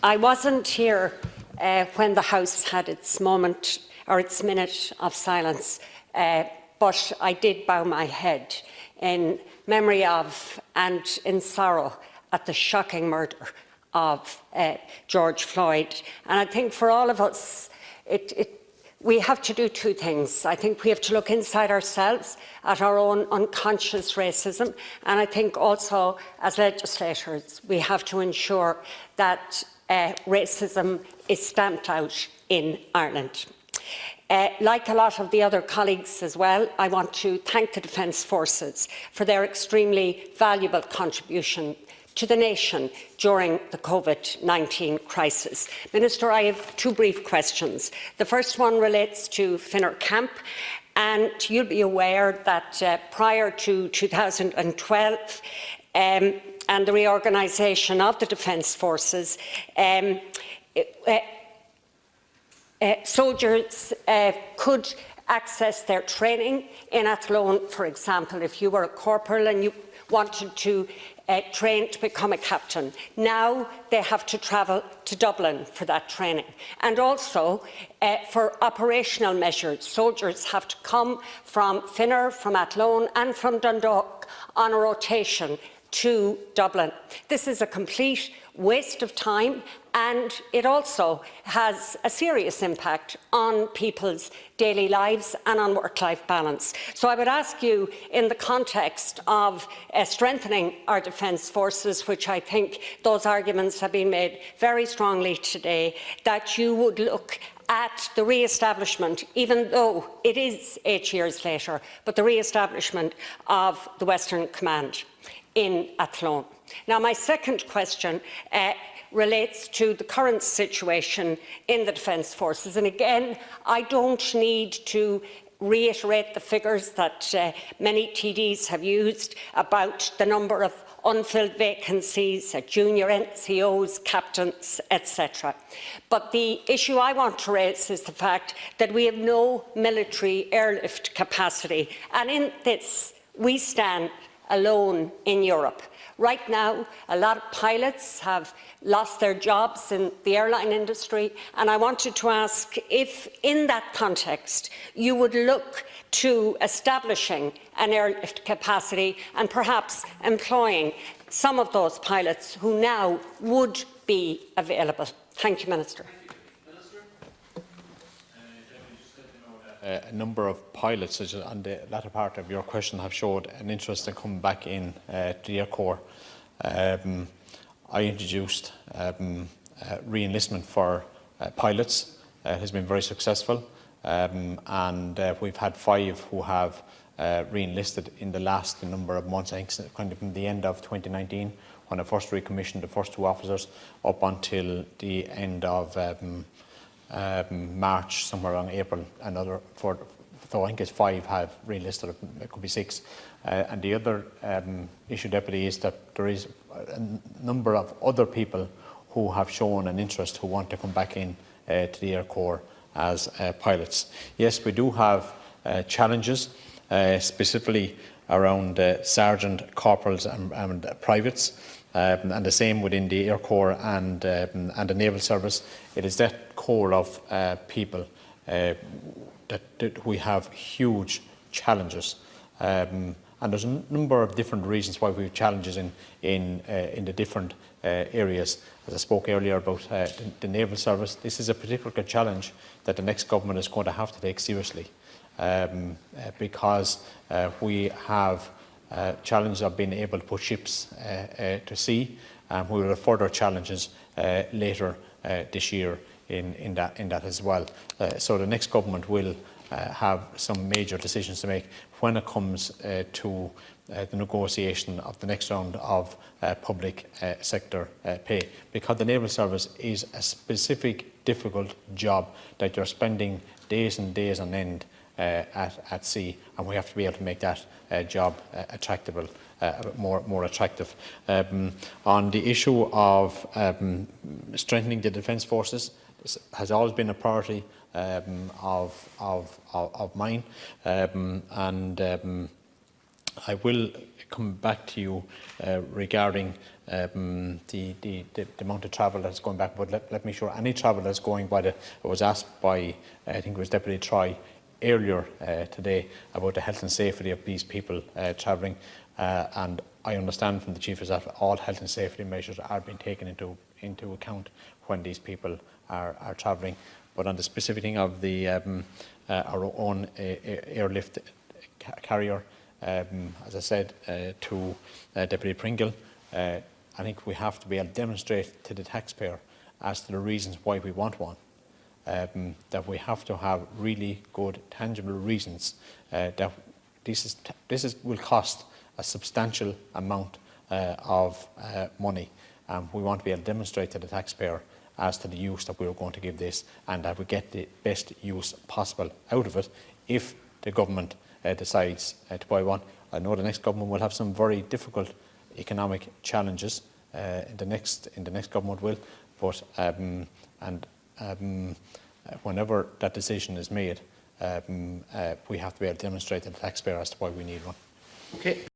I wasn't here when the House had its moment or its minute of silence, but I did bow my head in memory of and in sorrow at the shocking murder of George Floyd. And I think for all of us, we have to do two things. I think we have to look inside ourselves at our own unconscious racism, and I think also as legislators we have to ensure that racism is stamped out in Ireland. Like a lot of the other colleagues as well, I want to thank the Defence Forces for their extremely valuable contribution to the nation during the COVID-19 crisis. Minister, I have two brief questions. The first one relates to Finner Camp, and you'll be aware that prior to 2012 and the reorganisation of the Defence Forces, soldiers could access their training in Athlone, for example, if you were a corporal and you wanted to train to become a captain. Now they have to travel to Dublin for that training. And also, for operational measures, soldiers have to come from Finner, from Athlone and from Dundalk on a rotation to Dublin. This is a complete waste of time, and it also has a serious impact on people's daily lives and on work-life balance. So I would ask you, in the context of strengthening our defence forces, which I think those arguments have been made very strongly today, that you would look at the re-establishment, even though it is 8 years later, but the re-establishment of the Western Command in Athlone. Now, my second question relates to the current situation in the Defence Forces. And again, I don't need to reiterate the figures that many TDs have used about the number of unfilled vacancies, junior NCOs, captains, etc. But the issue I want to raise is the fact that we have no military airlift capacity. And in this, we stand alone in Europe. Right now, a lot of pilots have lost their jobs in the airline industry, and I wanted to ask if, in that context, you would look to establishing an airlift capacity and perhaps employing some of those pilots who now would be available. Thank you, Minister. A number of pilots, on the latter part of your question, have showed an interest in coming back in to the Air Corps. I introduced re-enlistment for pilots. It has been very successful, and we've had 5 who have re-enlisted in the last number of months. I think kind of from the end of 2019, when I first recommissioned the first 2 officers, up until the end of March, somewhere around April, another 4. So I think it's 5 have re-enlisted, it could be 6. And the other issue, Deputy, is that there is a number of other people who have shown an interest, who want to come back in to the Air Corps as pilots. Yes, we do have challenges, specifically around sergeant, corporals and privates, and the same within the Air Corps and the Naval Service. It is that core of people that we have huge challenges. And there's a number of different reasons why we have challenges in the different areas. As I spoke earlier about the Naval Service, this is a particular challenge that the next government is going to have to take seriously, because we have challenges of being able to put ships to sea, and we will have further challenges later this year in that as well. So the next government will have some major decisions to make when it comes to the negotiation of the next round of public sector pay, because the Naval Service is a specific, difficult job that you're spending days and days on end at sea, and we have to be able to make that job attractable, more attractive. On the issue of strengthening the Defence Forces, this has always been a priority of mine, and I will come back to you regarding the amount of travel that's going back, but let me sure any travel that's going by it was asked by, I think it was Deputy Troy earlier today about the health and safety of these people travelling, and I understand from the Chief of Staff all health and safety measures are being taken into account when these people are travelling. But on the specific thing of the our own airlift carrier, as I said to Deputy Pringle, I think we have to be able to demonstrate to the taxpayer as to the reasons why we want one. That we have to have really good, tangible reasons that this will cost a substantial amount of money. We want to be able to demonstrate to the taxpayer as to the use that we are going to give this, and that we get the best use possible out of it if the government decides to buy one. I know the next government will have some very difficult economic challenges. In the next government will, but whenever that decision is made, we have to be able to demonstrate to the taxpayer as to why we need one. Okay.